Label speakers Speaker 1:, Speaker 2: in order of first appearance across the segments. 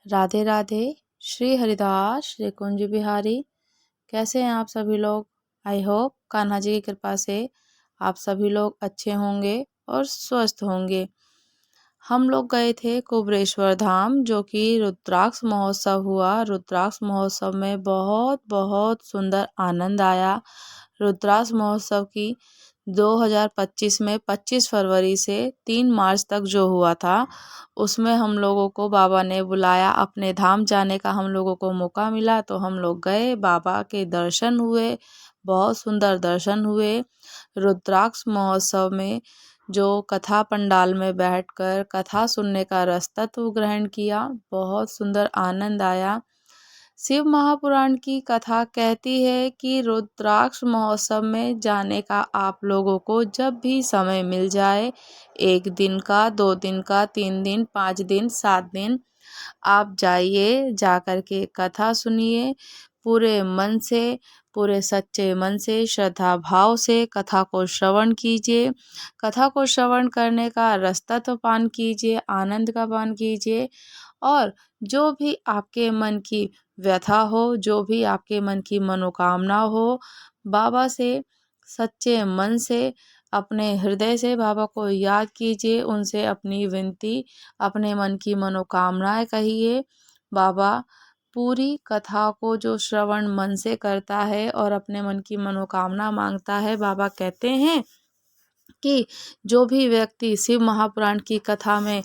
Speaker 1: राधे राधे। श्री हरिदास श्री कुंज बिहारी। कैसे हैं आप सभी लोग? आई होप कान्हा जी की कृपा से आप सभी लोग अच्छे होंगे और स्वस्थ होंगे। हम लोग गए थे कुबरेश्वर धाम, जो कि रुद्राक्ष महोत्सव हुआ। रुद्राक्ष महोत्सव में बहुत बहुत सुंदर आनंद आया। रुद्राक्ष महोत्सव की 2025 में 25 फरवरी से 3 मार्च तक जो हुआ था, उसमें हम लोगों को बाबा ने बुलाया। अपने धाम जाने का हम लोगों को मौका मिला तो हम लोग गए, बाबा के दर्शन हुए, बहुत सुंदर दर्शन हुए। रुद्राक्ष महोत्सव में जो कथा पंडाल में बैठकर कथा सुनने का रसतत्व ग्रहण किया, बहुत सुंदर आनंद आया। शिव महापुराण की कथा कहती है कि रुद्राक्ष महोत्सव में जाने का आप लोगों को जब भी समय मिल जाए, 1 दिन का, 2 दिन का, 3 दिन, 5 दिन, 7 दिन, आप जाइए, जाकर के कथा सुनिए। पूरे मन से, पूरे सच्चे मन से, श्रद्धा भाव से कथा को श्रवण कीजिए। कथा को श्रवण करने का रसतत्व पान कीजिए, आनंद का पान कीजिए। और जो भी आपके मन की व्यथा हो, जो भी आपके मन की मनोकामना हो, बाबा से सच्चे मन से, अपने हृदय से बाबा को याद कीजिए। उनसे अपनी विनती, अपने मन की मनोकामनाएं कहिए। बाबा पूरी कथा को जो श्रवण मन से करता है और अपने मन की मनोकामना मांगता है, बाबा कहते हैं कि जो भी व्यक्ति शिव महापुराण की कथा में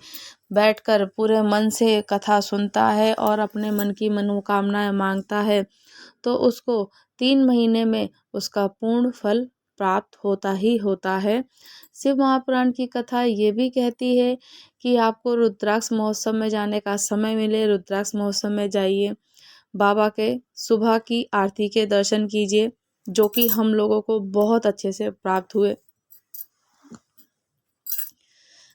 Speaker 1: बैठकर पूरे मन से कथा सुनता है और अपने मन की मनोकामनाएं मांगता है, तो उसको 3 महीने में उसका पूर्ण फल प्राप्त होता ही होता है। शिव महापुराण की कथा ये भी कहती है कि आपको रुद्राक्ष महोत्सव में जाने का समय मिले, रुद्राक्ष महोत्सव में जाइए, बाबा के सुबह की आरती के दर्शन कीजिए, जो कि हम लोगों को बहुत अच्छे से प्राप्त हुए।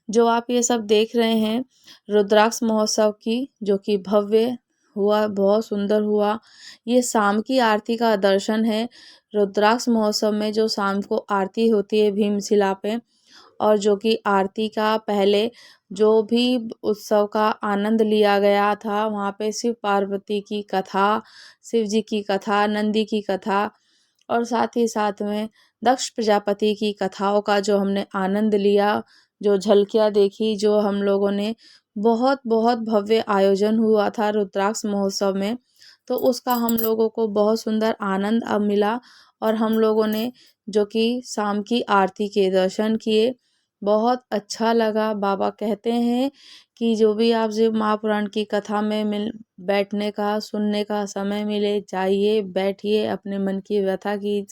Speaker 1: जो आप ये सब देख रहे हैं रुद्राक्ष महोत्सव की, जो कि भव्य हुआ, बहुत सुंदर हुआ, ये शाम की आरती का दर्शन है। रुद्राक्ष महोत्सव में जो शाम को आरती होती है भीमशिला पे, और जो कि आरती का पहले जो भी उत्सव का आनंद लिया गया था, वहाँ पे शिव पार्वती की कथा, शिव जी की कथा, नंदी की कथा, और साथ ही साथ में दक्ष प्रजापति की कथाओं का जो हमने आनंद लिया, जो झलकियाँ देखी, जो हम लोगों ने, बहुत बहुत भव्य आयोजन हुआ था रुद्राक्ष महोत्सव में। तो उसका हम लोगों को बहुत सुंदर आनंद अब मिला। और हम लोगों ने जो कि शाम की आरती के दर्शन किए, बहुत अच्छा लगा। बाबा कहते हैं कि जो भी आप शिव महापुराण की कथा में बैठने का, सुनने का समय मिले, जाइए, बैठिए, अपने मन की व्यथा की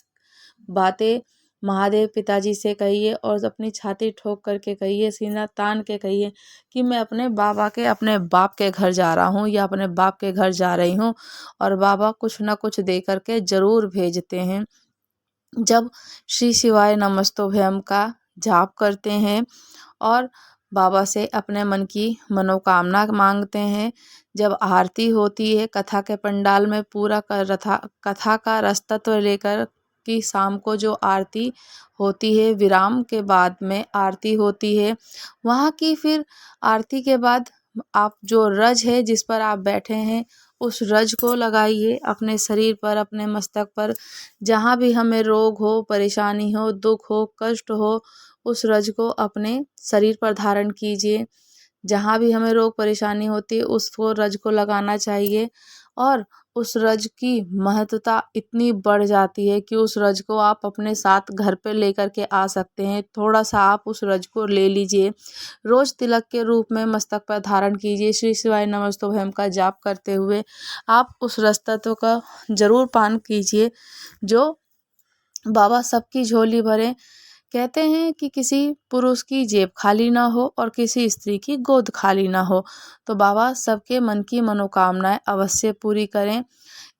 Speaker 1: बातें महादेव पिताजी से कहिए और अपनी छाती ठोक करके कहिए, सीना तान के कहिए कि मैं अपने बाबा के, अपने बाप के घर जा रहा हूँ या अपने बाप के घर जा रही हूँ, और बाबा कुछ ना कुछ दे करके ज़रूर भेजते हैं। जब श्री शिवाय नमस्तोभयम का जाप करते हैं और बाबा से अपने मन की मनोकामना मांगते हैं, जब आरती होती है कथा के पंडाल में, पूरा कथा का रसतत्व लेकर कि शाम को जो आरती होती है, विराम के बाद में आरती होती है, वहाँ की फिर आरती के बाद आप जो रज है जिस पर आप बैठे हैं, उस रज को लगाइए अपने शरीर पर, अपने मस्तक पर। जहाँ भी हमें रोग हो, परेशानी हो, दुख हो, कष्ट हो, उस रज को अपने शरीर पर धारण कीजिए। जहाँ भी हमें रोग परेशानी होती है, उसको रज को लगाना चाहिए। और उस रज की महत्वता इतनी बढ़ जाती है कि उस रज को आप अपने साथ घर पे लेकर के आ सकते हैं। थोड़ा सा आप उस रज को ले लीजिए, रोज तिलक के रूप में मस्तक पर धारण कीजिए। श्री शिवाय नमस्तोभयम का जाप करते हुए आप उस रस तत्व का जरूर पान कीजिए, जो बाबा सबकी झोली भरे। कहते हैं कि किसी पुरुष की जेब खाली ना हो और किसी स्त्री की गोद खाली ना हो, तो बाबा सबके मन की मनोकामनाएं अवश्य पूरी करें।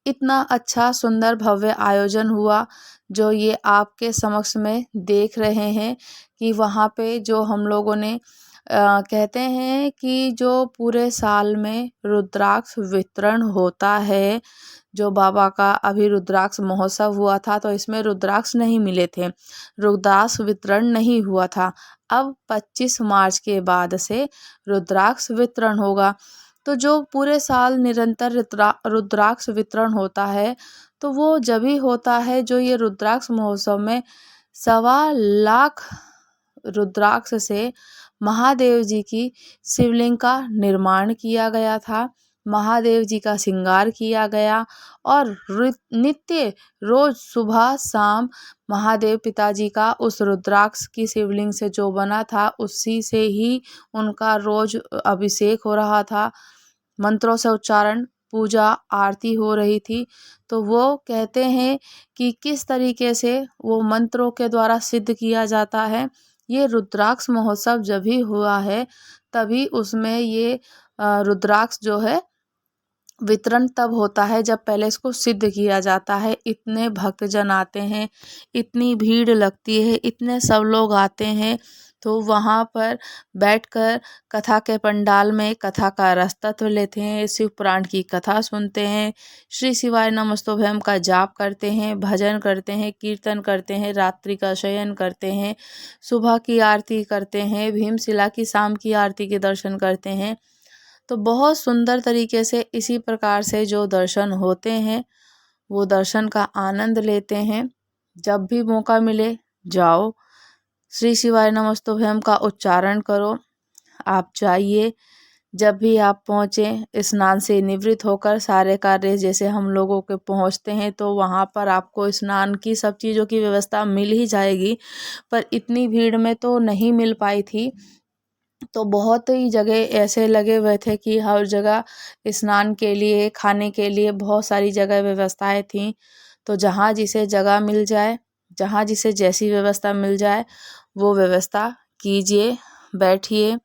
Speaker 1: इतना अच्छा सुंदर भव्य आयोजन हुआ, जो ये आपके समक्ष में देख रहे हैं कि वहाँ पे जो हम लोगों ने कहते हैं कि जो पूरे साल में रुद्राक्ष वितरण होता है, जो बाबा का अभी रुद्राक्ष महोत्सव हुआ था तो इसमें रुद्राक्ष नहीं मिले थे, रुद्राक्ष वितरण नहीं हुआ था। अब 25 मार्च के बाद से रुद्राक्ष वितरण होगा। तो जो पूरे साल निरंतर रुद्राक्ष वितरण होता है, तो वो जब ही होता है जो ये रुद्राक्ष महोत्सव में 1.25 लाख रुद्राक्ष से महादेव जी की शिवलिंग का निर्माण किया गया था। महादेव जी का श्रृंगार किया गया और नित्य रोज सुबह शाम महादेव पिताजी का उस रुद्राक्ष की शिवलिंग से जो बना था उसी से ही उनका रोज अभिषेक हो रहा था, मंत्रों से उच्चारण, पूजा आरती हो रही थी। तो वो कहते हैं कि किस तरीके से वो मंत्रों के द्वारा सिद्ध किया जाता है। ये रुद्राक्ष महोत्सव जब भी हुआ है तभी उसमें ये रुद्राक्ष जो है वितरण तब होता है जब पहले इसको सिद्ध किया जाता है। इतने भक्तजन आते हैं, इतनी भीड़ लगती है, इतने सब लोग आते हैं, तो वहाँ पर बैठकर कथा के पंडाल में कथा का रसतत्व लेते हैं, शिव पुराण की कथा सुनते हैं, श्री शिवाय नमस्तुभ्यम का जाप करते हैं, भजन करते हैं, कीर्तन करते हैं, रात्रि का शयन करते हैं, सुबह की आरती करते हैं, भीमशिला की शाम की आरती के दर्शन करते हैं। तो बहुत सुंदर तरीके से इसी प्रकार से जो दर्शन होते हैं वो दर्शन का आनंद लेते हैं। जब भी मौका मिले जाओ, श्री शिवाय नमस्तुभ्यम का उच्चारण करो, आप जाइए। जब भी आप पहुँचें, स्नान से निवृत्त होकर सारे कार्य जैसे हम लोगों के पहुँचते हैं तो वहाँ पर आपको स्नान की सब चीज़ों की व्यवस्था मिल ही जाएगी, पर इतनी भीड़ में तो नहीं मिल पाई थी। तो बहुत ही जगह ऐसे लगे हुए थे कि हर जगह स्नान के लिए, खाने के लिए बहुत सारी जगह व्यवस्थाएं थीं। तो जहाँ जिसे जगह मिल जाए, जहाँ जिसे जैसी व्यवस्था मिल जाए वो व्यवस्था कीजिए, बैठिए।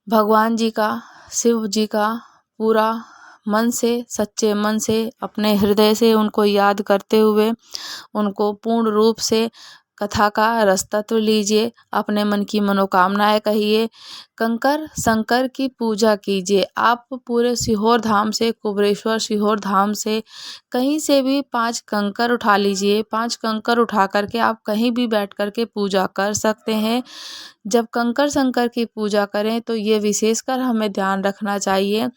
Speaker 1: भगवान जी का, शिव जी का पूरा मन से, सच्चे मन से, अपने हृदय से उनको याद करते हुए उनको पूर्ण रूप से कथा का रसतत्व लीजिए, अपने मन की मनोकामनाएं कहिए, कंकर शंकर की पूजा कीजिए। आप पूरे सीहोर धाम से, कुबरेश्वर सीहोर धाम से कहीं से भी 5 कंकर उठा लीजिए। 5 कंकर उठा करके आप कहीं भी बैठ करके पूजा कर सकते हैं। जब कंकर शंकर की पूजा करें तो ये विशेषकर हमें ध्यान रखना चाहिए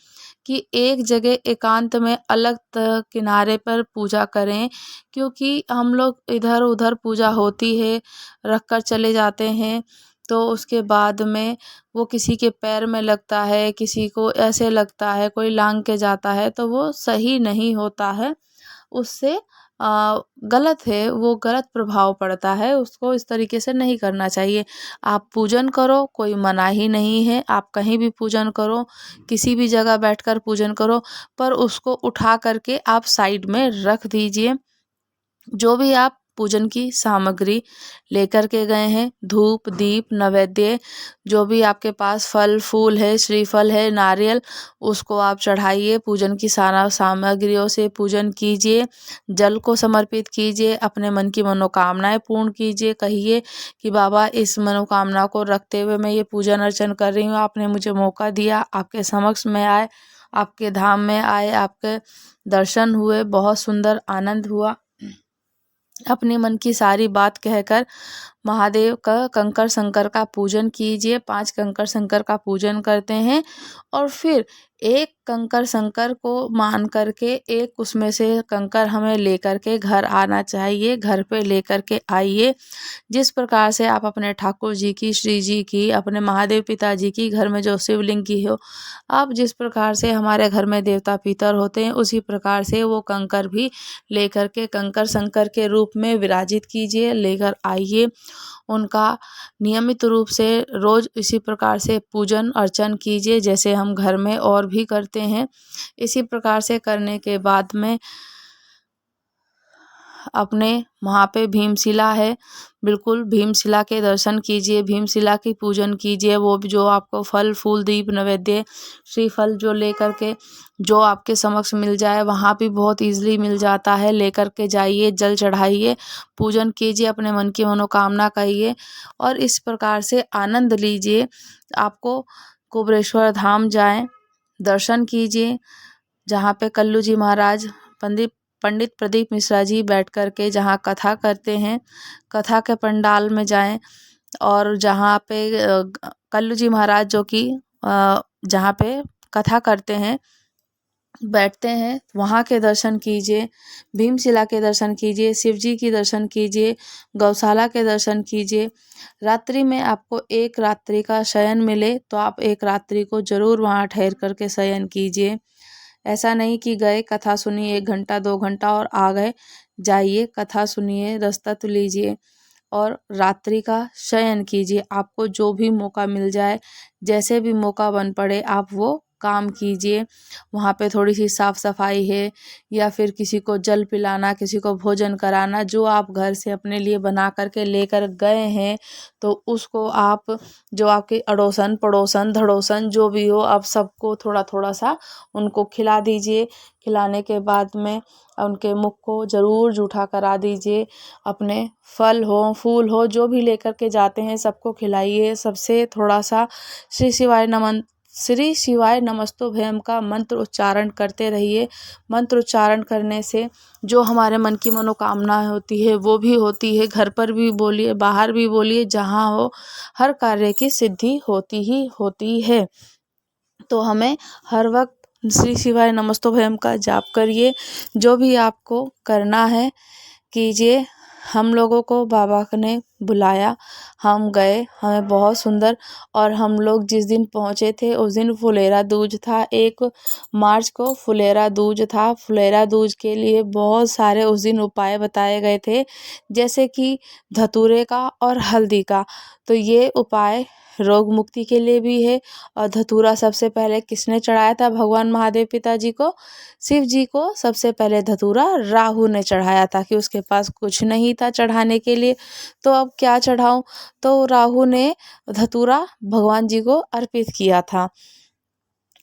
Speaker 1: कि एक जगह एकांत में अलग किनारे पर पूजा करें, क्योंकि हम लोग इधर उधर पूजा होती है रख कर चले जाते हैं, तो उसके बाद में वो किसी के पैर में लगता है, किसी को ऐसे लगता है, कोई लांग के जाता है, तो वो सही नहीं होता है। उससे गलत है, वो गलत प्रभाव पड़ता है, उसको इस तरीके से नहीं करना चाहिए। आप पूजन करो, कोई मनाही नहीं है, आप कहीं भी पूजन करो, किसी भी जगह बैठकर पूजन करो, पर उसको उठा करके आप साइड में रख दीजिए। जो भी आप पूजन की सामग्री लेकर के गए हैं, धूप दीप नैवेद्य, जो भी आपके पास फल फूल है, श्रीफल है, नारियल, उसको आप चढ़ाइए। पूजन की सारा सामग्रियों से पूजन कीजिए, जल को समर्पित कीजिए, अपने मन की मनोकामनाएं पूर्ण कीजिए। कहिए कि बाबा, इस मनोकामना को रखते हुए मैं ये पूजन अर्चन कर रही हूँ, आपने मुझे मौका दिया, आपके समक्ष में आए, आपके धाम में आए, आपके दर्शन हुए, बहुत सुंदर आनंद हुआ। अपने मन की सारी बात कहकर महादेव का कंकर शंकर का पूजन कीजिए। 5 कंकर शंकर का पूजन करते हैं और फिर एक कंकर शंकर को मान करके एक उसमें से कंकर हमें लेकर के घर आना चाहिए। घर पे लेकर के आइए। जिस प्रकार से आप अपने ठाकुर जी की, श्री जी की, अपने महादेव पिताजी की, घर में जो शिवलिंग की हो, आप जिस प्रकार से हमारे घर में देवता पितर होते हैं उसी प्रकार से वो कंकर भी लेकर के कंकर शंकर के रूप में विराजित कीजिए, लेकर आइए। उनका नियमित रूप से रोज इसी प्रकार से पूजन अर्चन कीजिए जैसे हम घर में और भी करते हैं। इसी प्रकार से करने के बाद में अपने वहाँ पे भीमशिला है, बिल्कुल भीमशिला के दर्शन कीजिए, भीमशिला की पूजन कीजिए। वो भी जो आपको फल फूल दीप नैवेद्य श्रीफल जो लेकर के जो आपके समक्ष मिल जाए, वहाँ भी बहुत ईजिली मिल जाता है, लेकर के जाइए, जल चढ़ाइए, पूजन कीजिए, अपने मन की मनोकामना कहिए और इस प्रकार से आनंद लीजिए। आपको कुबरेश्वर धाम जाएं, दर्शन कीजिए, जहाँ पे कल्लू जी महाराज, पंडित प्रदीप मिश्रा जी बैठ कर के जहाँ कथा करते हैं, कथा के पंडाल में जाएं और जहाँ पे कल्लू जी महाराज जो कि जहाँ पे कथा करते हैं, बैठते हैं, वहाँ के दर्शन कीजिए, भीमशिला के दर्शन कीजिए, शिव जी की दर्शन कीजिए, गौशाला के दर्शन कीजिए। रात्रि में आपको एक रात्रि का शयन मिले तो आप एक रात्रि को ज़रूर वहाँ ठहर कर के शयन कीजिए। ऐसा नहीं कि गए, कथा सुनी 1 घंटा 2 घंटा और आ गए। जाइए, कथा सुनिए, रसतत्व लीजिए और रात्रि का शयन कीजिए। आपको जो भी मौका मिल जाए, जैसे भी मौका बन पड़े, आप वो काम कीजिए। वहाँ पे थोड़ी-सी साफ-सफाई है या फिर किसी को जल पिलाना, किसी को भोजन कराना, जो आप घर से अपने लिए बना कर के लेकर गए हैं, तो उसको आप, जो आपके अड़ोसन-पड़ोसन, धड़ोसन जो भी हो, आप सबको थोड़ा-थोड़ा सा उनको खिला दीजिए। खिलाने के बाद में उनके मुख को ज़रूर जूठा करा दीजिए। अपने फल हो, फूल हो, जो भी लेकर के जाते हैं सबको खिलाइए। सबसे थोड़ा-सा श्री शिवाय नमस्तुभ्यम का मंत्र उच्चारण करते रहिए। मंत्र उच्चारण करने से जो हमारे मन की मनोकामना होती है वो भी होती है। घर पर भी बोलिए, बाहर भी बोलिए, जहाँ हो, हर कार्य की सिद्धि होती ही होती है। तो हमें हर वक्त श्री शिवाय नमस्तुभ्यम का जाप करिए। जो भी आपको करना है कीजिए। हम लोगों को बाबा ने बुलाया, हम गए, हमें बहुत सुंदर। और हम लोग जिस दिन पहुँचे थे उस दिन फुलेरा दूज था। 1 मार्च को फुलेरा दूज था। फुलेरा दूज के लिए बहुत सारे उस दिन उपाय बताए गए थे, जैसे कि धतूरे का और हल्दी का। तो ये उपाय रोग मुक्ति के लिए भी है। और धतूरा सबसे पहले किसने चढ़ाया था भगवान महादेव पिताजी को? शिव जी को सबसे पहले धतूरा राहु ने चढ़ाया था, कि उसके पास कुछ नहीं था चढ़ाने के लिए, तो अब क्या चढ़ाऊं? तो राहु ने धतूरा भगवान जी को अर्पित किया था।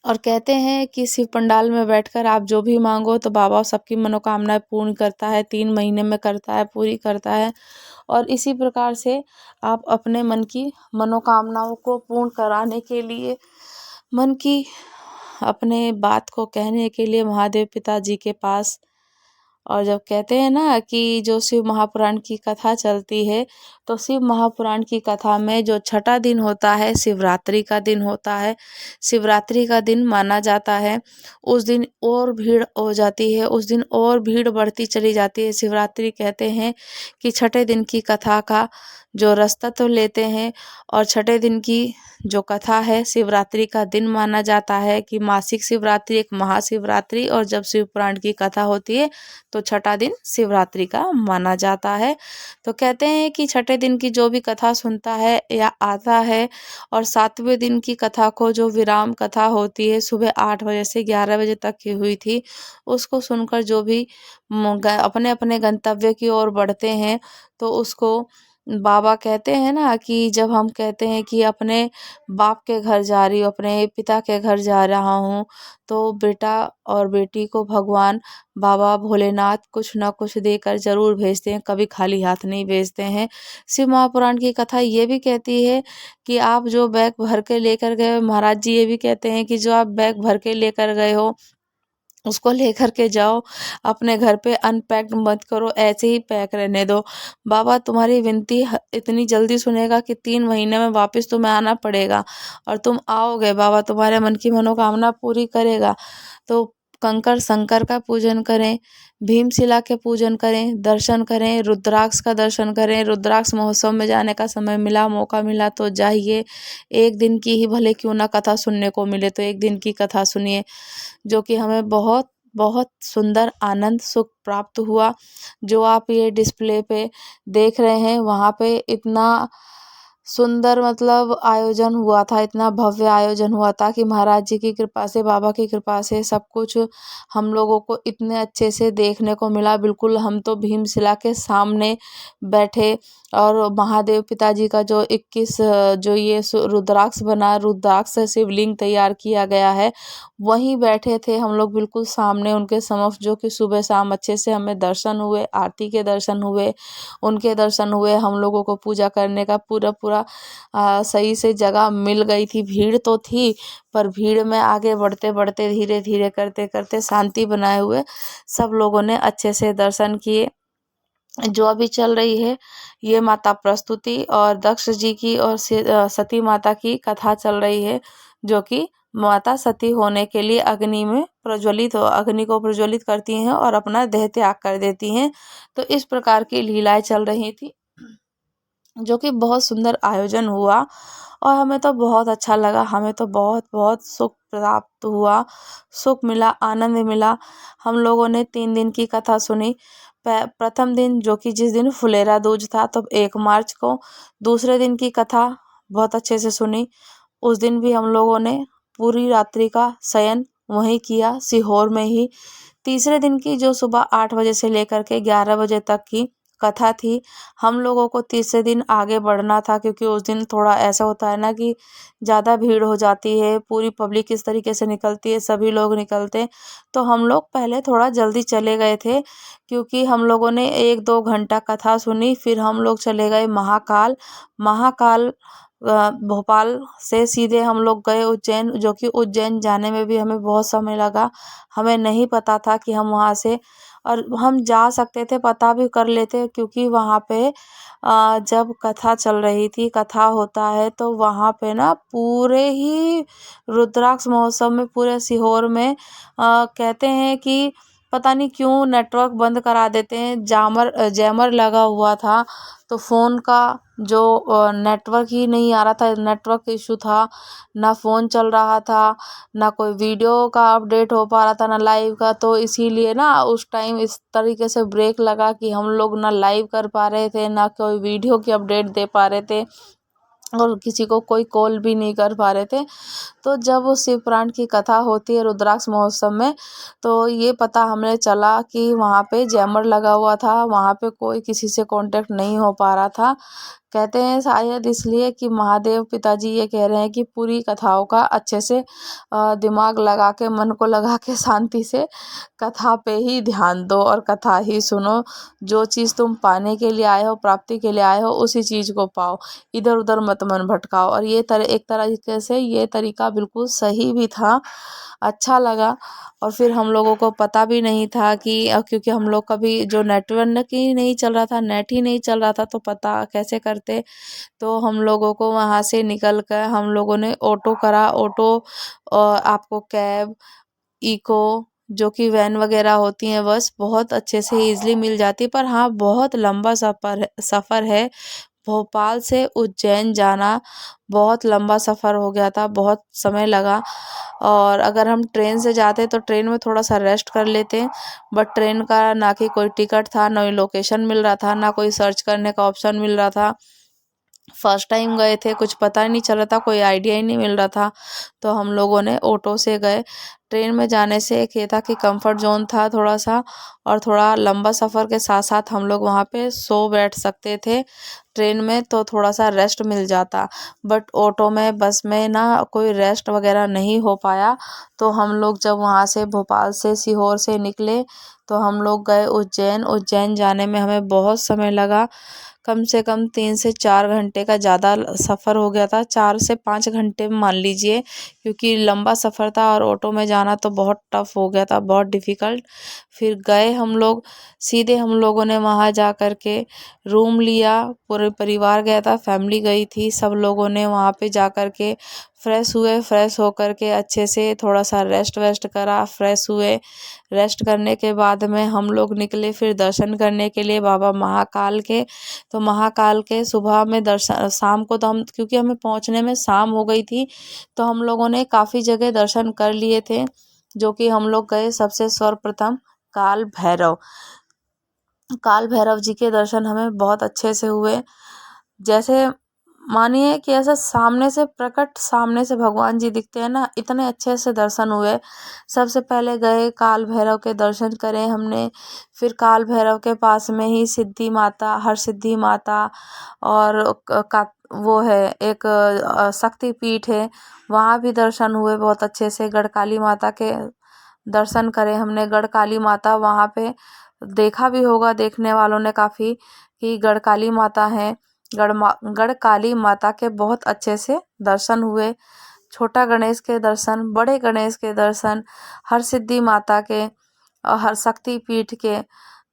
Speaker 1: और कहते हैं कि शिव पंडाल में बैठकर आप जो भी मांगो तो बाबा सबकी मनोकामनाएं पूर्ण करता है। 3 महीने में करता है, पूरी करता है। और इसी प्रकार से आप अपने मन की मनोकामनाओं को पूर्ण कराने के लिए, मन की अपने बात को कहने के लिए महादेव पिताजी के पास। और जब कहते हैं ना कि जो शिव महापुराण की कथा चलती है, तो शिव महापुराण की कथा में जो छठा दिन होता है, शिवरात्रि का दिन होता है। शिवरात्रि का दिन माना जाता है। उस दिन और भीड़ हो जाती है, उस दिन और भीड़ बढ़ती चली जाती है। शिवरात्रि कहते हैं कि छठे दिन की कथा का जो रसतत्व लेते हैं। और छठे दिन की जो कथा है, शिवरात्रि का दिन माना जाता है कि मासिक शिवरात्रि एक महाशिवरात्रि, और जब शिव पुराण की कथा होती है तो छठा दिन शिवरात्रि का माना जाता है। तो कहते हैं कि छठे दिन की जो भी कथा सुनता है या आता है, और 7वें दिन की कथा को, जो विराम कथा होती है सुबह 8 बजे से 11 बजे तक की हुई थी, उसको सुनकर जो भी अपने अपने गंतव्य की ओर बढ़ते हैं, तो उसको बाबा कहते हैं ना कि जब हम कहते हैं कि अपने बाप के घर जा रही हूँ, अपने पिता के घर जा रहा हूँ, तो बेटा और बेटी को भगवान बाबा भोलेनाथ कुछ ना कुछ देकर जरूर भेजते हैं, कभी खाली हाथ नहीं भेजते हैं। शिव महापुराण की कथा ये भी कहती है कि आप जो बैग भर के लेकर गए हो, महाराज जी ये भी कहते हैं कि जो आप बैग भर के लेकर गए हो उसको लेकर के जाओ, अपने घर पे अनपैक्ड मत करो, ऐसे ही पैक रहने दो। बाबा तुम्हारी विनती इतनी जल्दी सुनेगा कि 3 महीने में वापस तुम्हें आना पड़ेगा, और तुम आओगे, बाबा तुम्हारे मन की मनोकामना पूरी करेगा। तो कंकर शंकर का पूजन करें, भीमशिला के पूजन करें, दर्शन करें, रुद्राक्ष का दर्शन करें। रुद्राक्ष महोत्सव में जाने का समय मिला, मौका मिला तो जाइए। 1 दिन की ही भले क्यों ना कथा सुनने को मिले, तो 1 दिन की कथा सुनिए, जो कि हमें बहुत बहुत सुंदर आनंद सुख प्राप्त हुआ। जो आप ये डिस्प्ले पे देख रहे हैं, वहाँ पे इतना सुंदर मतलब आयोजन हुआ था, इतना भव्य आयोजन हुआ था कि महाराज जी की कृपा से, बाबा की कृपा से सब कुछ हम लोगों को इतने अच्छे से देखने को मिला। बिल्कुल हम तो भीमशिला के सामने बैठे, और महादेव पिताजी का जो 21 जो ये रुद्राक्ष बना, रुद्राक्ष से शिवलिंग तैयार किया गया है, वहीं बैठे थे हम लोग बिल्कुल सामने उनके समक्ष, जो कि सुबह शाम अच्छे से हमें दर्शन हुए, आरती के दर्शन हुए, उनके दर्शन हुए। हम लोगों को पूजा करने का पूरा पूरा सही से जगह मिल गई थी। भीड़ तो थी, पर भीड़ में आगे बढ़ते बढ़ते, धीरे धीरे करते करते, शांति बनाए हुए सब लोगों ने अच्छे से दर्शन किए। जो अभी चल रही है ये माता प्रस्तुति और दक्ष जी की और सती माता की कथा चल रही है, जो कि माता सती होने के लिए अग्नि को प्रज्वलित करती हैं और अपना देह त्याग कर देती हैं। तो इस प्रकार की लीलाएं चल रही थी, जो कि बहुत सुंदर आयोजन हुआ और हमें तो बहुत अच्छा लगा। हमें तो बहुत बहुत सुख प्राप्त हुआ, सुख मिला, आनंद मिला। हम लोगों ने 3 दिन की कथा सुनी। प्रथम दिन, जो कि जिस दिन फुलेरा दूज था, तो 1 मार्च को। दूसरे दिन की कथा बहुत अच्छे से सुनी। उस दिन भी हम लोगों ने पूरी रात्रि का शयन वहीं किया, सीहोर में ही। तीसरे दिन की, जो सुबह 8 बजे से लेकर के 11 बजे तक की कथा थी, हम लोगों को तीसरे दिन आगे बढ़ना था, क्योंकि उस दिन थोड़ा ऐसा होता है ना कि ज़्यादा भीड़ हो जाती है, पूरी पब्लिक इस तरीके से निकलती है, सभी लोग निकलते। तो हम लोग पहले थोड़ा जल्दी चले गए थे, क्योंकि हम लोगों ने 1-2 घंटा कथा सुनी। फिर हम लोग चले गए महाकाल। महाकाल भोपाल से सीधे हम लोग गए उज्जैन, जो कि उज्जैन जाने में भी हमें बहुत समय लगा। हमें नहीं पता था कि हम वहाँ से, और हम जा सकते थे, पता भी कर लेते, क्योंकि वहाँ पे जब कथा चल रही थी, कथा होता है तो वहाँ पे ना पूरे ही रुद्राक्ष महोत्सव में, पूरे सीहोर में कहते हैं कि पता नहीं क्यों नेटवर्क बंद करा देते हैं। जैमर लगा हुआ था, तो फ़ोन का जो नेटवर्क ही नहीं आ रहा था, नेटवर्क इशू था। ना फ़ोन चल रहा था, ना कोई वीडियो का अपडेट हो पा रहा था, ना लाइव का। तो इसीलिए ना उस टाइम इस तरीके से ब्रेक लगा कि हम लोग ना लाइव कर पा रहे थे, ना कोई वीडियो की अपडेट दे पा रहे थे, और किसी को कोई कॉल भी नहीं कर पा रहे थे। तो जब वो शिव पुराण की कथा होती है रुद्राक्ष महोत्सव में, तो ये पता हमें चला कि वहाँ पे जैमर लगा हुआ था, वहाँ पे कोई किसी से कांटेक्ट नहीं हो पा रहा था। कहते हैं शायद इसलिए कि महादेव पिताजी ये कह रहे हैं कि पूरी कथाओं का अच्छे से दिमाग लगा के, मन को लगा के, शांति से कथा पे ही ध्यान दो और कथा ही सुनो। जो चीज़ तुम पाने के लिए आए हो, प्राप्ति के लिए आए हो, उसी चीज़ को पाओ, इधर उधर मत मन भटकाओ। और ये एक तरीके से ये तरीका बिल्कुल सही भी था, अच्छा लगा। और फिर हम लोगों को पता भी नहीं था कि क्योंकि हम लोग कभी, जो नेटवर्क ही नहीं चल रहा था, नेट ही नहीं चल रहा था, तो पता कैसे करते। तो हम लोगों को वहाँ से निकल कर हम लोगों ने ऑटो करा। ऑटो, आपको कैब, इको, जो कि वैन वगैरह होती हैं, बस बहुत अच्छे से ईज़िली मिल जाती है। पर हाँ, बहुत लंबा सफ़र है। भोपाल से उज्जैन जाना बहुत लंबा सफ़र हो गया था, बहुत समय लगा। और अगर हम ट्रेन से जाते तो ट्रेन में थोड़ा सा रेस्ट कर लेते, बट ट्रेन का ना कि कोई टिकट था, ना ही लोकेशन मिल रहा था, ना कोई सर्च करने का ऑप्शन मिल रहा था। फर्स्ट टाइम गए थे, कुछ पता ही नहीं चल रहा था, कोई आइडिया ही नहीं मिल रहा था। तो हम लोगों ने ऑटो से गए। ट्रेन में जाने से एक ये था कि कंफर्ट जोन था थोड़ा सा, और थोड़ा लंबा सफ़र के साथ साथ हम लोग वहाँ पे सो बैठ सकते थे। ट्रेन में तो थोड़ा सा रेस्ट मिल जाता, बट ऑटो में, बस में ना कोई रेस्ट वगैरह नहीं हो पाया। तो हम लोग जब वहाँ से, भोपाल से, सीहोर से निकले, तो हम लोग गए उज्जैन। उज्जैन जाने में हमें बहुत समय लगा, कम से कम 3 से 4 घंटे का ज़्यादा सफ़र हो गया था, 4 से 5 घंटे मान लीजिए, क्योंकि लंबा सफ़र था और ऑटो में जाना तो बहुत टफ हो गया था, बहुत डिफ़िकल्ट। फिर गए हम लोग, सीधे हम लोगों ने वहाँ जा कर के रूम लिया। पूरे परिवार गया था, फैमिली गई थी, सब लोगों ने वहाँ पे जा कर के फ्रेश हुए। फ्रेश होकर के अच्छे से थोड़ा सा रेस्ट वेस्ट करा, फ्रेश हुए। रेस्ट करने के बाद में हम लोग निकले फिर दर्शन करने के लिए बाबा महाकाल के। तो महाकाल के सुबह में दर्शन, शाम को तो हम, क्योंकि हमें पहुंचने में शाम हो गई थी, तो हम लोगों ने काफ़ी जगह दर्शन कर लिए थे। जो कि हम लोग गए सबसे सर्वप्रथम काल भैरव जी के दर्शन हमें बहुत अच्छे से हुए। जैसे मानिए कि ऐसा सामने से प्रकट, सामने से भगवान जी दिखते हैं ना, इतने अच्छे से दर्शन हुए। सबसे पहले गए काल भैरव के दर्शन करे हमने। फिर काल भैरव के पास में ही सिद्धि माता, हरसिद्धि माता, और वो है एक शक्ति पीठ है, वहाँ भी दर्शन हुए बहुत अच्छे से। गढ़काली माता के दर्शन करे हमने। गढ़काली माता वहाँ पे देखा भी होगा देखने वालों ने काफ़ी, कि गढ़काली माता है। गढ़काली माता के बहुत अच्छे से दर्शन हुए। छोटा गणेश के दर्शन, बड़े गणेश के दर्शन, हर सिद्धि माता के और हर शक्ति पीठ के।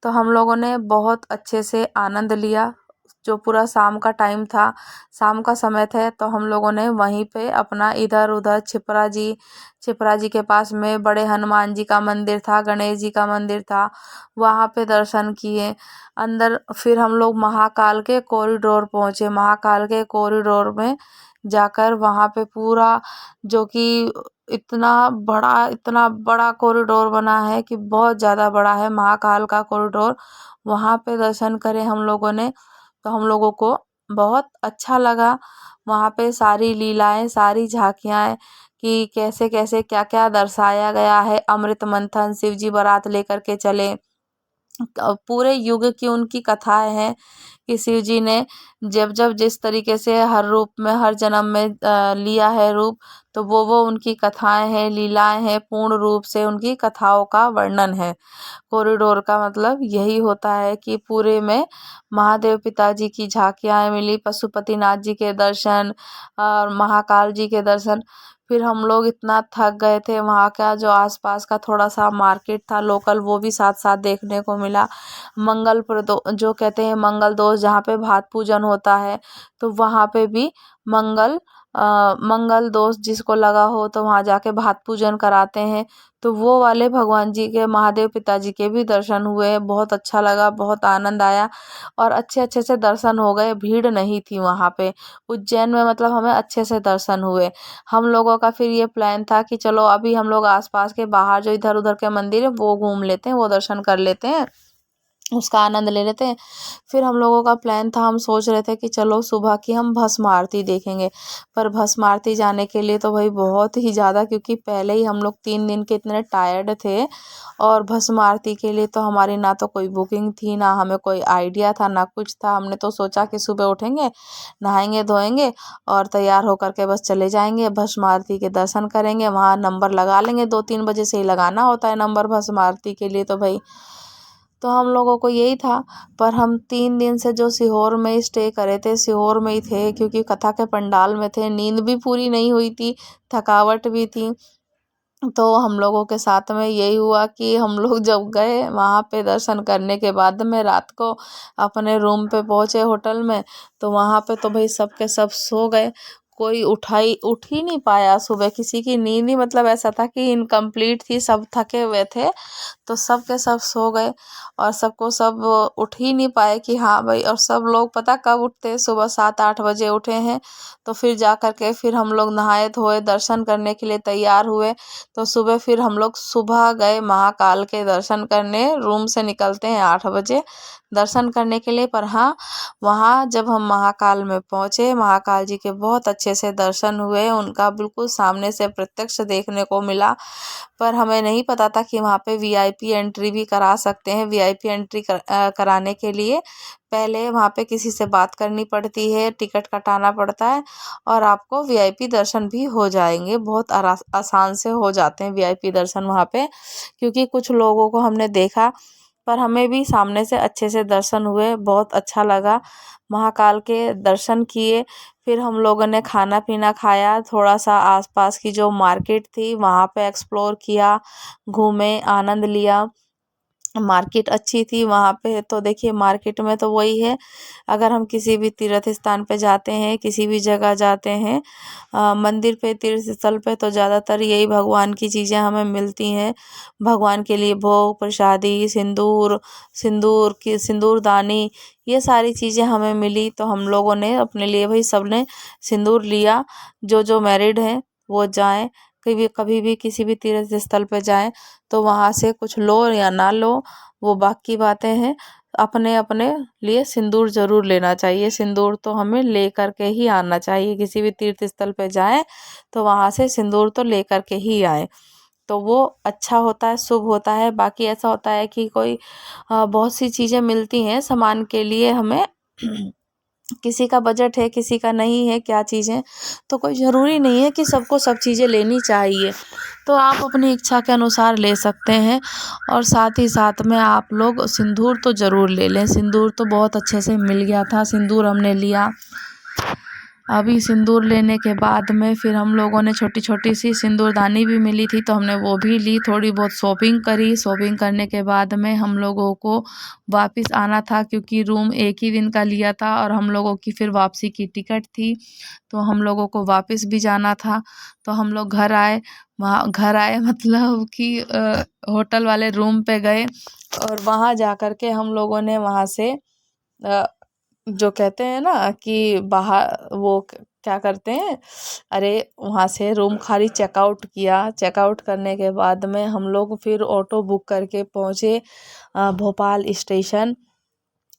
Speaker 1: तो हम लोगों ने बहुत अच्छे से आनंद लिया। जो पूरा शाम का टाइम था, शाम का समय था, तो हम लोगों ने वहीं पे अपना इधर उधर छिपरा जी के पास में बड़े हनुमान जी का मंदिर था, गणेश जी का मंदिर था, वहाँ पे दर्शन किए अंदर। फिर हम लोग महाकाल के कॉरिडोर पहुँचे। महाकाल के कॉरिडोर में जाकर वहाँ पे पूरा, जो कि इतना बड़ा कॉरिडोर बना है कि बहुत ज़्यादा बड़ा है महाकाल का कॉरिडोर, वहाँ पे दर्शन करे हम लोगों ने। तो हम लोगों को बहुत अच्छा लगा। वहाँ पे सारी लीलाएं, सारी झांकियाँ कि कैसे कैसे क्या क्या दर्शाया गया है। अमृत मंथन, शिव जी बारात लेकर के चले, पूरे युग की उनकी कथाएं हैं कि शिव जी ने जब जब जिस तरीके से हर रूप में, हर जन्म में लिया है रूप, तो वो उनकी कथाएं हैं, लीलाएं हैं, पूर्ण रूप से उनकी कथाओं का वर्णन है। कॉरिडोर का मतलब यही होता है कि पूरे में महादेव पिताजी की झांकियाँ मिली, पशुपतिनाथ जी के दर्शन और महाकाल जी के दर्शन। फिर हम लोग इतना थक गए थे, वहाँ का जो आसपास का थोड़ा सा मार्केट था लोकल, वो भी साथ साथ देखने को मिला। मंगल प्रदो जो कहते हैं मंगल दोष, जहाँ पे भात पूजन होता है, तो वहाँ पे भी मंगल दोष जिसको लगा हो तो वहाँ जाके भात पूजन कराते हैं। तो वो वाले भगवान जी के, महादेव पिताजी के भी दर्शन हुए। बहुत अच्छा लगा, बहुत आनंद आया और अच्छे अच्छे से दर्शन हो गए। भीड़ नहीं थी वहाँ पे उज्जैन में, मतलब हमें अच्छे से दर्शन हुए। हम लोगों का फिर ये प्लान था कि चलो अभी हम लोग आसपास के बाहर जो इधर उधर के मंदिर है वो घूम लेते हैं, वो दर्शन कर लेते हैं, उसका आनंद ले लेते हैं। फिर हम लोगों का प्लान था, हम सोच रहे थे कि चलो सुबह की हम भस्म आरती देखेंगे। पर भस्म आरती जाने के लिए तो भाई बहुत ही ज़्यादा, क्योंकि पहले ही हम लोग 3 दिन के इतने टायर्ड थे, और भस्म आरती के लिए तो हमारी ना तो कोई बुकिंग थी, ना हमें कोई आइडिया था, ना कुछ था। हमने तो सोचा कि सुबह उठेंगे, नहाएंगे धोएंगे और तैयार होकर के बस चले जाएंगे, भस्म आरती के दर्शन करेंगे, वहाँ नंबर लगा लेंगे। 2-3 बजे से ही लगाना होता है नंबर भस्म आरती के लिए तो भाई। तो हम लोगों को यही था। पर हम 3 दिन से जो सीहोर में स्टे करे थे, सीहोर में ही थे, क्योंकि कथा के पंडाल में थे, नींद भी पूरी नहीं हुई थी, थकावट भी थी। तो हम लोगों के साथ में यही हुआ कि हम लोग जब गए वहाँ पे दर्शन करने के बाद में रात को अपने रूम पे पहुँचे होटल में, तो वहाँ पे तो भाई सब के सब सो गए। कोई उठ ही नहीं पाया सुबह, किसी की नींद ही, मतलब ऐसा था कि इनकम्प्लीट थी, सब थके हुए थे, तो सब के सब सो गए और सबको सब उठ ही नहीं पाए कि हाँ भाई। और सब लोग पता कब उठते हैं, सुबह 7-8 बजे उठे हैं। तो फिर जा कर के फिर हम लोग नहाए धोए, दर्शन करने के लिए तैयार हुए। तो सुबह फिर हम लोग सुबह गए महाकाल के दर्शन करने। रूम से निकलते हैं 8 बजे दर्शन करने के लिए। पर हाँ, वहाँ जब हम महाकाल में पहुँचे, महाकाल जी के बहुत अच्छे से दर्शन हुए, उनका बिल्कुल सामने से प्रत्यक्ष देखने को मिला। पर हमें नहीं पता था कि वहाँ पे वीआईपी एंट्री भी करा सकते हैं। वीआईपी एंट्री कराने के लिए पहले वहाँ पे किसी से बात करनी पड़ती है, टिकट कटाना पड़ता है, और आपको वीआईपी दर्शन भी हो जाएंगे। बहुत आसान से हो जाते हैं वीआईपी दर्शन वहाँ पे, क्योंकि कुछ लोगों को हमने देखा। पर हमें भी सामने से अच्छे से दर्शन हुए, बहुत अच्छा लगा। महाकाल के दर्शन किए, फिर हम लोगों ने खाना पीना खाया, थोड़ा सा आसपास की जो मार्केट थी वहाँ पे एक्सप्लोर किया, घूमे, आनंद लिया। मार्केट अच्छी थी वहाँ पे। तो देखिए मार्केट में तो वही है, अगर हम किसी भी तीर्थ स्थान पे जाते हैं, किसी भी जगह जाते हैं, मंदिर पे, तीर्थ स्थल पे, तो ज़्यादातर यही भगवान की चीज़ें हमें मिलती हैं। भगवान के लिए भोग प्रसादी, सिंदूरदानी, ये सारी चीज़ें हमें मिली। तो हम लोगों ने अपने लिए भाई सबने सिंदूर लिया। जो जो मैरिड हैं वो जाएं, कभी कभी भी किसी भी तीर्थ स्थल पे जाएं तो वहाँ से कुछ लो या ना लो, वो बाकी बातें हैं। अपने अपने लिए सिंदूर जरूर लेना चाहिए। सिंदूर तो हमें ले करके ही आना चाहिए। किसी भी तीर्थ स्थल पे जाएं तो वहाँ से सिंदूर तो ले करके ही आए, तो वो अच्छा होता है, शुभ होता है। बाकी ऐसा होता है कि कोई बहुत सी चीज़ें मिलती हैं सामान के लिए हमें किसी का बजट है, किसी का नहीं है, क्या चीज़ें, तो कोई ज़रूरी नहीं है कि सबको सब चीज़ें लेनी चाहिए। तो आप अपनी इच्छा के अनुसार ले सकते हैं। और साथ ही साथ में आप लोग सिंदूर तो ज़रूर ले लें। सिंदूर तो बहुत अच्छे से मिल गया था, सिंदूर हमने लिया। अभी सिंदूर लेने के बाद में फिर हम लोगों ने छोटी छोटी सी सिंदूरदानी भी मिली थी तो हमने वो भी ली, थोड़ी बहुत शॉपिंग करी। शॉपिंग करने के बाद में हम लोगों को वापस आना था क्योंकि रूम एक ही दिन का लिया था और हम लोगों की फिर वापसी की टिकट थी, तो हम लोगों को वापस भी जाना था। तो हम लोग घर आए, वहाँ घर आए मतलब कि होटल वाले रूम पे गए और वहाँ जा कर के हम लोगों ने वहाँ से जो कहते हैं ना कि बाहर वो क्या करते हैं, अरे वहाँ से रूम खाली चेकआउट किया। चेकआउट करने के बाद में हम लोग फिर ऑटो बुक करके पहुँचे भोपाल स्टेशन।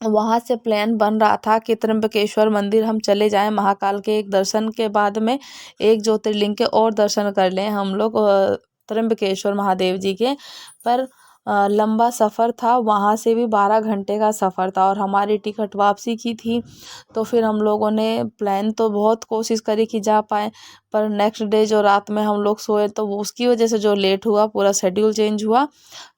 Speaker 1: वहाँ से प्लान बन रहा था कि त्र्यंबकेश्वर मंदिर हम चले जाएं, महाकाल के एक दर्शन के बाद में एक ज्योतिर्लिंग के और दर्शन कर लें हम लोग त्र्यंबकेश्वर महादेव जी के। पर लंबा सफ़र था, वहाँ से भी 12 घंटे का सफ़र था और हमारी टिकट वापसी की थी। तो फिर हम लोगों ने प्लान तो बहुत कोशिश करी कि जा पाएँ, पर नेक्स्ट डे जो रात में हम लोग सोए तो वो उसकी वजह से जो लेट हुआ, पूरा शेड्यूल चेंज हुआ।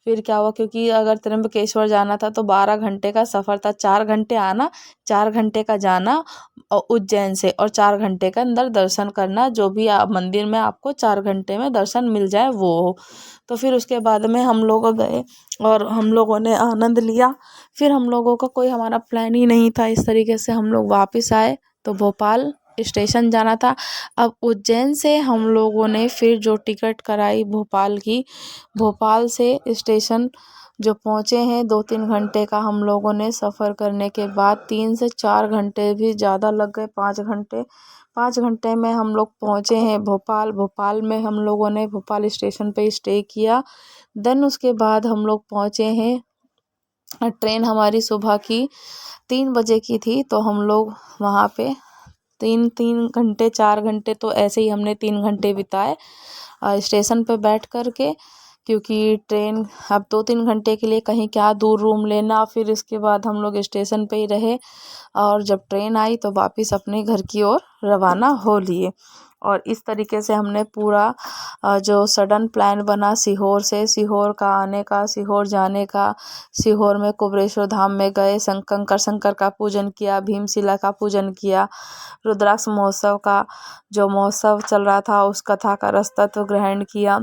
Speaker 1: फिर क्या हुआ, क्योंकि अगर त्र्यंबकेश्वर जाना था तो 12 घंटे का सफ़र था, 4 घंटे आना, 4 घंटे का जाना उज्जैन से और 4 घंटे का अंदर दर्शन करना, जो भी आप मंदिर में आपको 4 घंटे में दर्शन मिल जाए वो हो। तो फिर उसके बाद में हम लोग गए और हम लोगों ने आनंद लिया। फिर हम लोगों का कोई हमारा प्लान ही नहीं था, इस तरीके से हम लोग वापस आए। तो भोपाल स्टेशन जाना था। अब उज्जैन से हम लोगों ने फिर जो टिकट कराई भोपाल की, भोपाल से स्टेशन जो पहुँचे हैं 2-3 घंटे का हम लोगों ने सफ़र करने के बाद 3 से 4 घंटे भी ज़्यादा लग गए, 5 घंटे। 5 घंटे में हम लोग पहुँचे हैं भोपाल। भोपाल में हम लोगों ने भोपाल स्टेशन पे स्टे किया। देन उसके बाद हम लोग पहुँचे हैं, ट्रेन हमारी सुबह की 3 बजे की थी, तो हम लोग वहाँ पे 3-3 घंटे 4 घंटे तो ऐसे ही हमने 3 घंटे बिताए स्टेशन पे बैठ कर के, क्योंकि ट्रेन अब 2-3 घंटे के लिए कहीं क्या दूर रूम लेना। फिर इसके बाद हम लोग स्टेशन पे ही रहे और जब ट्रेन आई तो वापस अपने घर की ओर रवाना हो लिए। और इस तरीके से हमने पूरा जो सडन प्लान बना सीहोर से, सीहोर का आने का, सीहोर जाने का, सीहोर में कुबेरेश्वर धाम में गए, शंकर का पूजन किया, भीमशिला का पूजन किया, रुद्राक्ष महोत्सव का जो महोत्सव चल रहा था उस कथा का रसतत्व ग्रहण किया।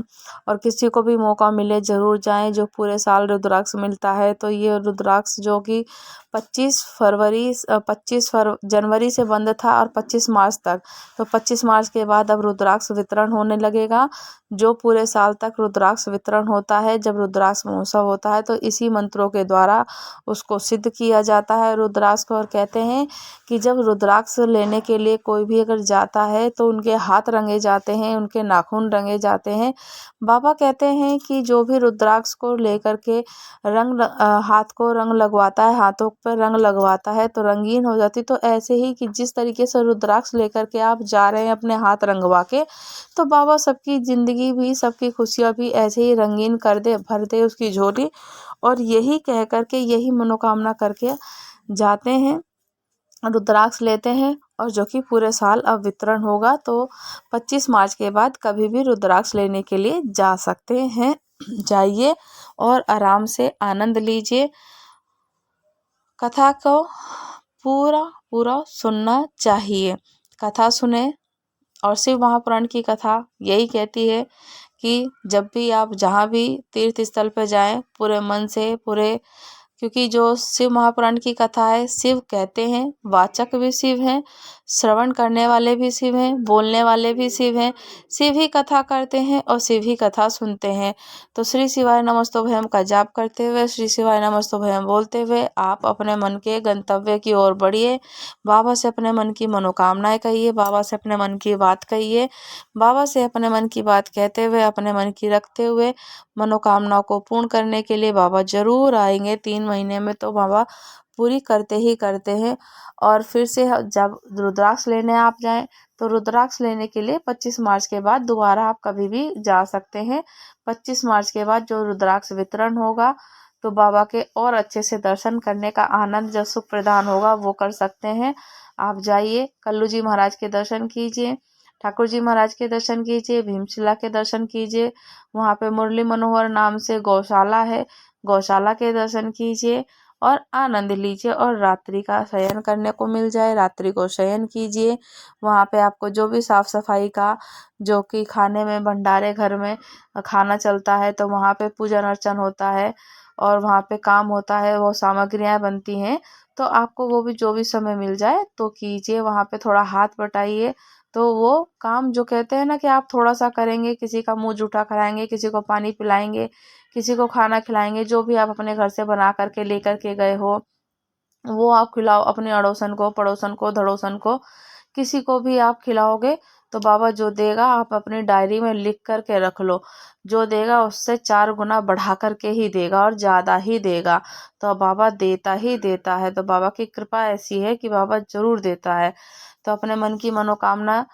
Speaker 1: और किसी को भी मौका मिले ज़रूर जाएं, जो पूरे साल रुद्राक्ष मिलता है। तो ये रुद्राक्ष जो कि 25 जनवरी से बंद था और 25 मार्च तक, तो 25 मार्च के बाद अब रुद्राक्ष वितरण होने लगेगा। जो पूरे साल तक रुद्राक्ष वितरण होता है, जब रुद्राक्ष महोत्सव होता है तो इसी मंत्रों के द्वारा उसको सिद्ध किया जाता है रुद्राक्ष को। और कहते हैं कि जब रुद्राक्ष लेने के लिए कोई भी अगर जाता है तो उनके हाथ रंगे जाते हैं, उनके नाखून रंगे जाते हैं। बाबा कहते हैं कि जो भी रुद्राक्ष को लेकर के हाथ को रंग लगवाता है, हाथों पर रंग लगवाता है तो रंगीन हो जाती। तो ऐसे ही कि जिस तरीके से रुद्राक्ष लेकर के आप जा रहे हैं अपने हाथ रंगवा के, तो बाबा सबकी ज़िंदगी भी, सबकी खुशियाँ भी ऐसे ही रंगीन कर दे, भर दे उसकी झोली। और यही कह कर के, यही मनोकामना करके जाते हैं, रुद्राक्ष लेते हैं और जो कि पूरे साल अब वितरण होगा। तो 25 मार्च के बाद कभी भी रुद्राक्ष लेने के लिए जा सकते हैं। जाइए और आराम से आनंद लीजिए। कथा को पूरा पूरा सुनना चाहिए। कथा सुने। और शिव महापुराण की कथा यही कहती है कि जब भी आप जहाँ भी तीर्थ स्थल पर जाएं, पूरे मन से, पूरे, क्योंकि जो शिव महापुराण की कथा है, शिव कहते हैं, वाचक भी शिव हैं, श्रवण करने वाले भी शिव हैं, बोलने वाले भी शिव हैं। शिव ही कथा करते हैं और शिव ही कथा सुनते हैं। तो श्री शिवाय नमस्तुभ्यम का जाप करते हुए, श्री शिवाय नमस्तुभ्यम बोलते हुए आप अपने मन के गंतव्य की ओर बढ़िए। बाबा से अपने मन की मनोकामनाएं कहिए, बाबा से अपने मन की बात कहिए। बाबा से अपने मन की बात कहते हुए, अपने मन की रखते हुए मनोकामनाओं को पूर्ण करने के लिए बाबा जरूर आएंगे। 3 महीने में तो बाबा पूरी करते ही करते हैं। और फिर से जब रुद्राक्ष लेने आप जाएं, तो रुद्राक्ष लेने के लिए 25 मार्च के बाद दोबारा आप कभी भी जा सकते हैं। 25 मार्च के बाद जो रुद्राक्ष वितरण होगा, तो बाबा के और अच्छे से दर्शन करने का आनंद, जो सुख प्रदान होगा, वो कर सकते हैं। आप जाइए, कल्लू जी महाराज के दर्शन कीजिए, ठाकुर जी महाराज के दर्शन कीजिए, भीमशिला के दर्शन कीजिए। वहाँ पे मुरली मनोहर नाम से गौशाला है, गौशाला के दर्शन कीजिए। और आनंद लीजिए और रात्रि का शयन करने को मिल जाए, रात्रि को शयन कीजिए। वहाँ पे आपको जो भी साफ सफाई का, जो कि खाने में भंडारे घर में खाना चलता है तो वहाँ पे पूजन अर्चन होता है और वहाँ पे काम होता है, वो सामग्रियाँ बनती हैं, तो आपको वो भी जो भी समय मिल जाए तो कीजिए। वहाँ पे थोड़ा हाथ बटाइए, तो वो काम जो कहते हैं ना कि आप थोड़ा सा करेंगे, किसी का मुंह जूठा कराएंगे, किसी को पानी पिलाएंगे, किसी को खाना खिलाएंगे, जो भी आप अपने घर से बना करके लेकर के गए हो वो आप खिलाओ अपने अड़ोसन को, पड़ोसन को, धड़ोसन को, किसी को भी आप खिलाओगे तो बाबा जो देगा आप अपनी डायरी में लिख करके रख लो। जो देगा उससे 4 गुना बढ़ा करके ही देगा और ज़्यादा ही देगा। तो बाबा देता ही देता है, तो बाबा की कृपा ऐसी है कि बाबा ज़रूर देता है। तो अपने मन की मनोकामना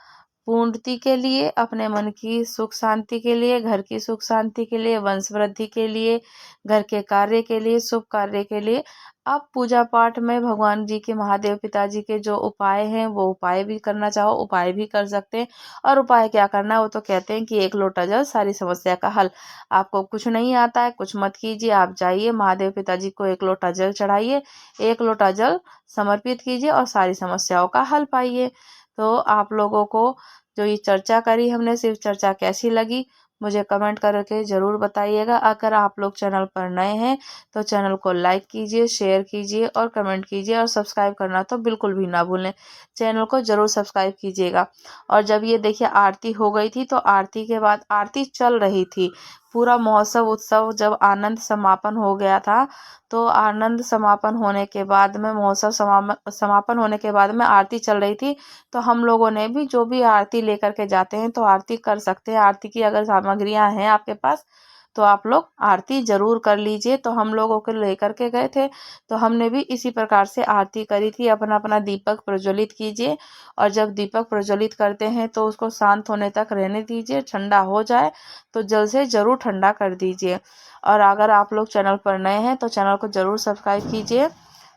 Speaker 1: पूर्ति के लिए, अपने मन की सुख शांति के लिए, घर की सुख शांति के लिए, वंश वृद्धि के लिए, घर के कार्य के लिए, शुभ कार्य के लिए आप पूजा पाठ में भगवान जी के, महादेव पिताजी के जो उपाय हैं वो उपाय भी करना चाहो उपाय भी कर सकते हैं। और उपाय क्या करना है वो तो कहते हैं कि 1 लोटा जल सारी समस्या का हल। आपको कुछ नहीं आता है, कुछ मत कीजिए, आप जाइए महादेव पिताजी को 1 लोटा जल चढ़ाइए, 1 लोटा जल समर्पित कीजिए और सारी समस्याओं का हल पाइए। तो आप लोगों को जो ये चर्चा करी हमने, सिर्फ चर्चा कैसी लगी मुझे कमेंट करके ज़रूर बताइएगा। अगर आप लोग चैनल पर नए हैं तो चैनल को लाइक कीजिए, शेयर कीजिए और कमेंट कीजिए और सब्सक्राइब करना तो बिल्कुल भी ना भूलें। चैनल को ज़रूर सब्सक्राइब कीजिएगा। और जब ये देखिए आरती हो गई थी तो आरती के बाद आरती चल रही थी, पूरा महोत्सव उत्सव जब आनंद समापन हो गया था, तो आनंद समापन होने के बाद में, महोत्सव समापन होने के बाद में आरती चल रही थी। तो हम लोगों ने भी जो भी आरती लेकर के जाते हैं तो आरती कर सकते हैं। आरती की अगर सामग्रियां हैं आपके पास तो आप लोग आरती जरूर कर लीजिए। तो हम लोगों को लेकर के गए थे तो हमने भी इसी प्रकार से आरती करी थी। अपना अपना दीपक प्रज्वलित कीजिए और जब दीपक प्रज्वलित करते हैं तो उसको शांत होने तक रहने दीजिए, ठंडा हो जाए तो जल से ज़रूर ठंडा कर दीजिए। और अगर आप लोग चैनल पर नए हैं तो चैनल को ज़रूर सब्सक्राइब कीजिए।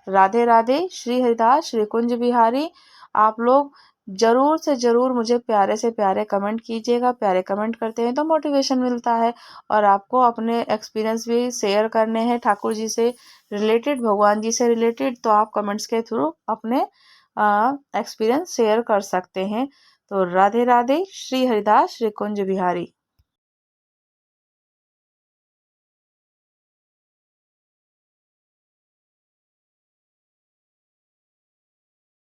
Speaker 1: राधे राधे, श्री हरिदास, श्री कुंज बिहारी। आप लोग ज़रूर से ज़रूर मुझे प्यारे से प्यारे कमेंट कीजिएगा। प्यारे कमेंट करते हैं तो मोटिवेशन मिलता है और आपको अपने एक्सपीरियंस भी शेयर करने हैं ठाकुर जी से रिलेटेड, भगवान जी से रिलेटेड, तो आप कमेंट्स के थ्रू अपने एक्सपीरियंस शेयर कर सकते हैं। तो राधे राधे, श्री हरिदास, श्री कुंज बिहारी।